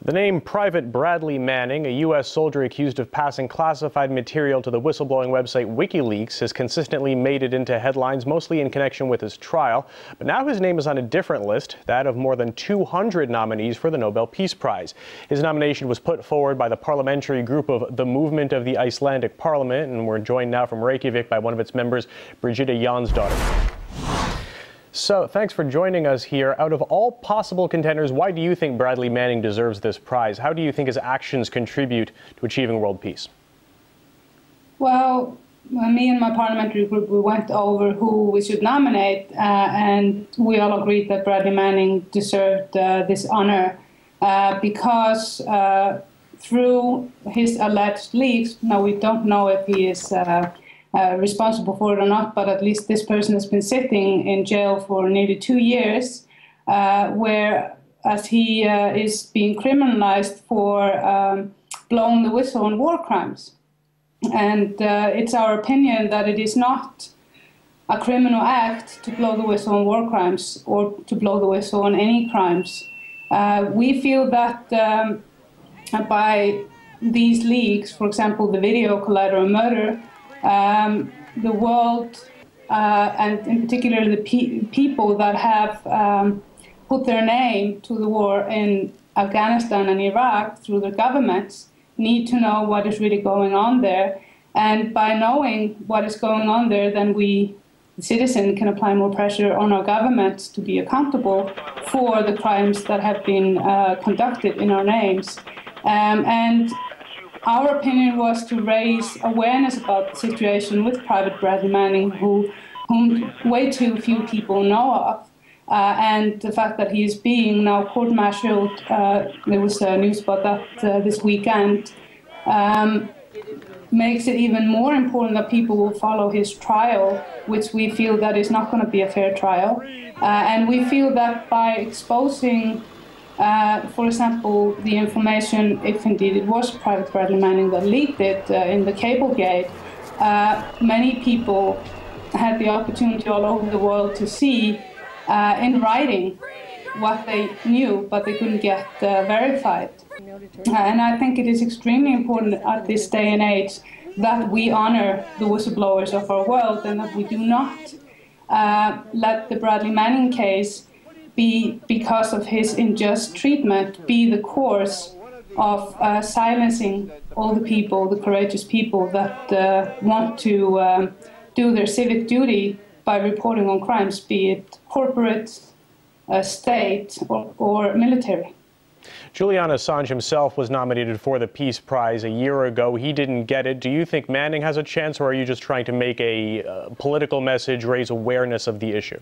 The name Private Bradley Manning, a U.S. soldier accused of passing classified material to the whistleblowing website WikiLeaks, has consistently made it into headlines, mostly in connection with his trial. But now his name is on a different list, that of more than 200 nominees for the Nobel Peace Prize. His nomination was put forward by the parliamentary group of the Movement of the Icelandic Parliament, and we're joined now from Reykjavik by one of its members, Brigitte Jonsdottir. So, thanks for joining us here. Out of all possible contenders, why do you think Bradley Manning deserves this prize? How do you think his actions contribute to achieving world peace? Well, me and my parliamentary group, we went over who we should nominate, and we all agreed that Bradley Manning deserved this honor because through his alleged leaks, now we don't know if he is responsible for it or not, but at least this person has been sitting in jail for nearly 2 years, whereas he is being criminalized for blowing the whistle on war crimes. And it's our opinion that it is not a criminal act to blow the whistle on war crimes or to blow the whistle on any crimes. We feel that by these leaks, for example, the video Collateral Murder, the world, and in particular the people that have put their name to the war in Afghanistan and Iraq through their governments, need to know what is really going on there. And by knowing what is going on there, then we, the citizen, can apply more pressure on our governments to be accountable for the crimes that have been conducted in our names. And our opinion was to raise awareness about the situation with Private Bradley Manning, whom way too few people know of, and the fact that he is being now court-martialed. There was news about that this weekend. Makes it even more important that people will follow his trial, which we feel that is not going to be a fair trial. And we feel that by exposing for example, the information, if indeed it was Private Bradley Manning that leaked it in the Cablegate, many people had the opportunity all over the world to see in writing what they knew, but they couldn't get verified. And I think it is extremely important at this day and age that we honor the whistleblowers of our world and that we do not let the Bradley Manning case be, because of his unjust treatment, be the course of silencing all the people, the courageous people that want to do their civic duty by reporting on crimes, be it corporate, state, or military. Julian Assange himself was nominated for the Peace Prize a year ago. He didn't get it. Do you think Manning has a chance, or are you just trying to make a political message, raise awareness of the issue?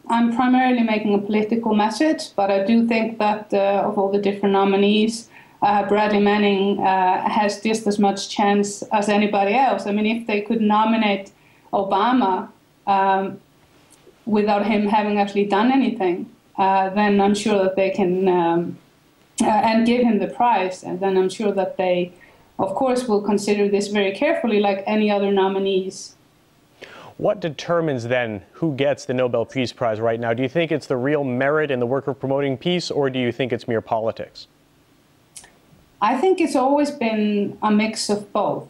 I'm primarily making a political message, but I do think that of all the different nominees, Bradley Manning has just as much chance as anybody else. I mean, if they could nominate Obama without him having actually done anything, then I'm sure that they can, and give him the prize, and then I'm sure that they, of course, will consider this very carefully, like any other nominees. What determines then who gets the Nobel Peace Prize right now? Do you think it's the real merit in the work of promoting peace, or do you think it's mere politics? I think it's always been a mix of both.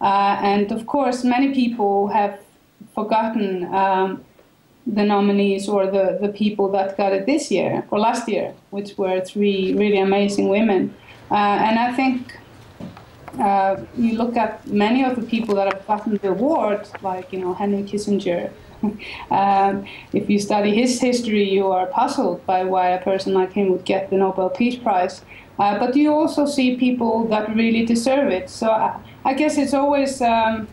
And of course, many people have forgotten the nominees or the people that got it this year or last year, which were 3 really amazing women. And I think you look at many of the people that have gotten the award, like, Henry Kissinger. If you study his history, you are puzzled by why a person like him would get the Nobel Peace Prize. But you also see people that really deserve it. So I guess it's always a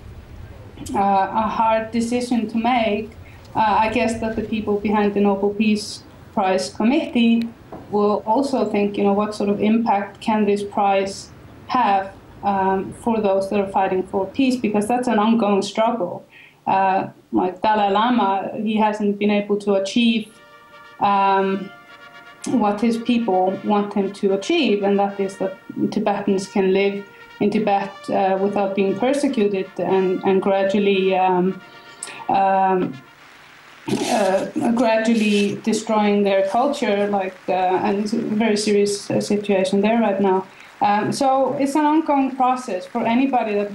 hard decision to make. I guess that the people behind the Nobel Peace Prize committee will also think, what sort of impact can this prize have for those that are fighting for peace, because that's an ongoing struggle. Like Dalai Lama, he hasn't been able to achieve what his people want him to achieve, and that is that Tibetans can live in Tibet without being persecuted and gradually gradually destroying their culture, and it's a very serious situation there right now. So it's an ongoing process for anybody that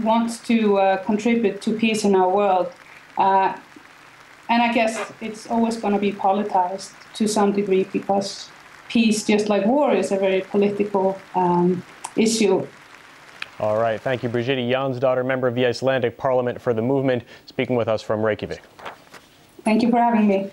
wants to contribute to peace in our world. And I guess it's always going to be politicized to some degree, because peace, just like war, is a very political issue. All right. Thank you, Brigitte Jansdottir, member of the Icelandic Parliament for the Movement, speaking with us from Reykjavik. Thank you for having me.